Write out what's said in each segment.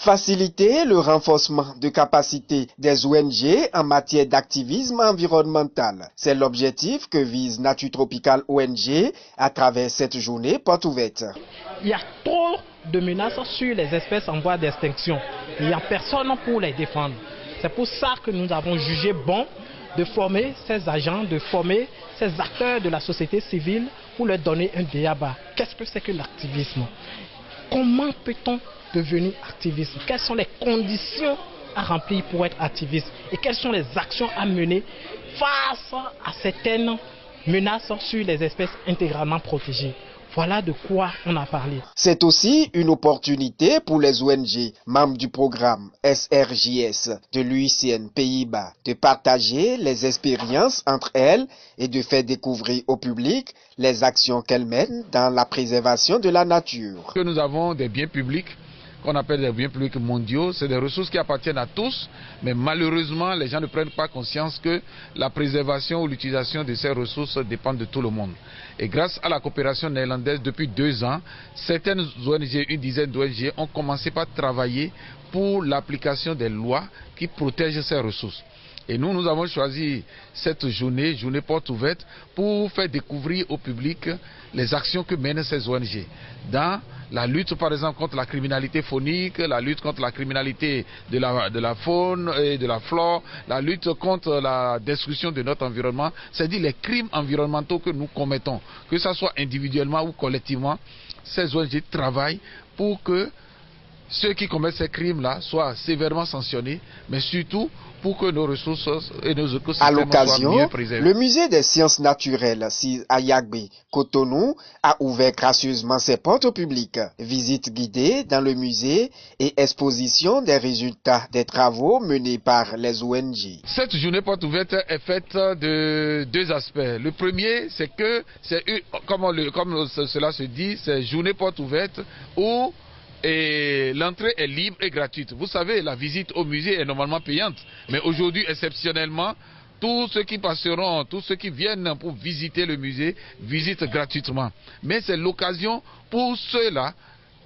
Faciliter le renforcement de capacités des ONG en matière d'activisme environnemental. C'est l'objectif que vise Nature Tropicale ONG à travers cette journée porte ouverte. Il y a trop de menaces sur les espèces en voie d'extinction. Il n'y a personne pour les défendre. C'est pour ça que nous avons jugé bon de former ces agents, de former ces acteurs de la société civile pour leur donner un débat. Qu'est-ce que c'est que l'activisme? Comment peut-on devenir activiste? Quelles sont les conditions à remplir pour être activiste? Et quelles sont les actions à mener face à certaines menaces sur les espèces intégralement protégées? Voilà de quoi on a parlé. C'est aussi une opportunité pour les ONG, membres du programme SRJS de l'UICN Pays-Bas, de partager les expériences entre elles et de faire découvrir au public les actions qu'elles mènent dans la préservation de la nature. Que nous avons des biens publics qu'on appelle des biens publics mondiaux, c'est des ressources qui appartiennent à tous, mais malheureusement les gens ne prennent pas conscience que la préservation ou l'utilisation de ces ressources dépend de tout le monde. Et grâce à la coopération néerlandaise, depuis 2 ans, certaines ONG, une dizaine d'ONG, ont commencé par travailler pour l'application des lois qui protègent ces ressources. Et nous avons choisi cette journée porte ouverte, pour faire découvrir au public les actions que mènent ces ONG. Dans la lutte, par exemple, contre la criminalité faunique, la lutte contre la criminalité de la faune et de la flore, la lutte contre la destruction de notre environnement, c'est-à-dire les crimes environnementaux que nous commettons, que ce soit individuellement ou collectivement. Ces ONG travaillent pour que ceux qui commettent ces crimes-là soient sévèrement sanctionnés, mais surtout pour que nos ressources et nos écosystèmes soient mieux préservés. Le musée des sciences naturelles à Yagbe, Cotonou, a ouvert gracieusement ses portes au public. Visite guidée dans le musée et exposition des résultats des travaux menés par les ONG. Cette journée porte ouverte est faite de 2 aspects. Le premier, c'est que, comme cela se dit, c'est journée porte ouverte où et l'entrée est libre et gratuite. Vous savez, la visite au musée est normalement payante. Mais aujourd'hui, exceptionnellement, tous ceux qui passeront, tous ceux qui viennent pour visiter le musée, visitent gratuitement. Mais c'est l'occasion pour ceux-là,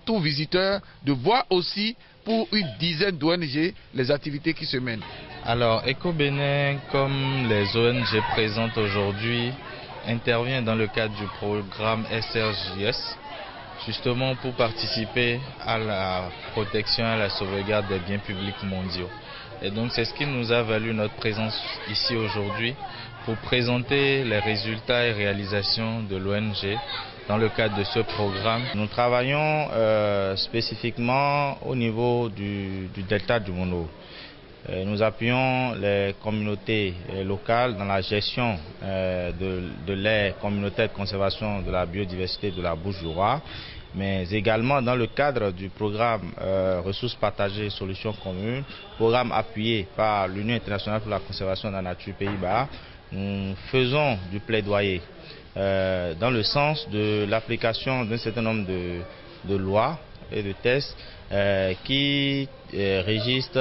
tous visiteurs, de voir aussi pour une dizaine d'ONG les activités qui se mènent. Alors, EcoBénin, comme les ONG présentes aujourd'hui, intervient dans le cadre du programme SRJS, justement pour participer à la protection et à la sauvegarde des biens publics mondiaux. Et donc c'est ce qui nous a valu notre présence ici aujourd'hui pour présenter les résultats et réalisations de l'ONG dans le cadre de ce programme. Nous travaillons spécifiquement au niveau du delta du Mono. Nous appuyons les communautés locales dans la gestion de l'aire communautaire de conservation de la biodiversité de la Bouche du Roi, mais également dans le cadre du programme Ressources partagées, solutions communes, programme appuyé par l'Union internationale pour la conservation de la nature Pays-Bas. Nous faisons du plaidoyer dans le sens de l'application d'un certain nombre de lois et de tests qui régissent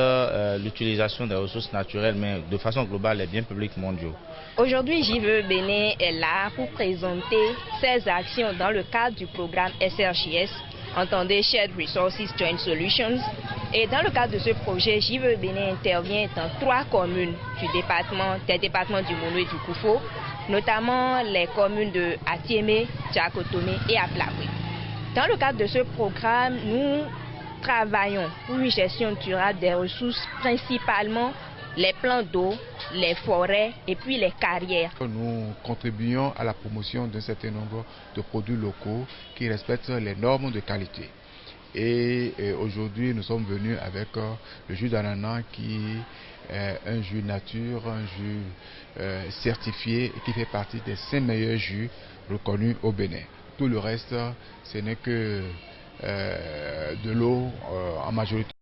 l'utilisation des ressources naturelles, mais de façon globale les biens publics mondiaux. Aujourd'hui, JVE Bénin est là pour présenter ses actions dans le cadre du programme SRJS, entendez Shared Resources Joint Solutions. Et dans le cadre de ce projet, JVE Bénin intervient dans 3 communes des départements du Mono et du Koufo, notamment les communes de Atiémé, Djakotome et Aplabwe. Dans le cadre de ce programme, nous travaillons pour une gestion durable des ressources, principalement les plans d'eau, les forêts et puis les carrières. Nous contribuons à la promotion d'un certain nombre de produits locaux qui respectent les normes de qualité. Et aujourd'hui, nous sommes venus avec le jus d'ananas qui est un jus nature, un jus certifié et qui fait partie des 5 meilleurs jus reconnus au Bénin. Tout le reste, ce n'est que de l'eau en majorité.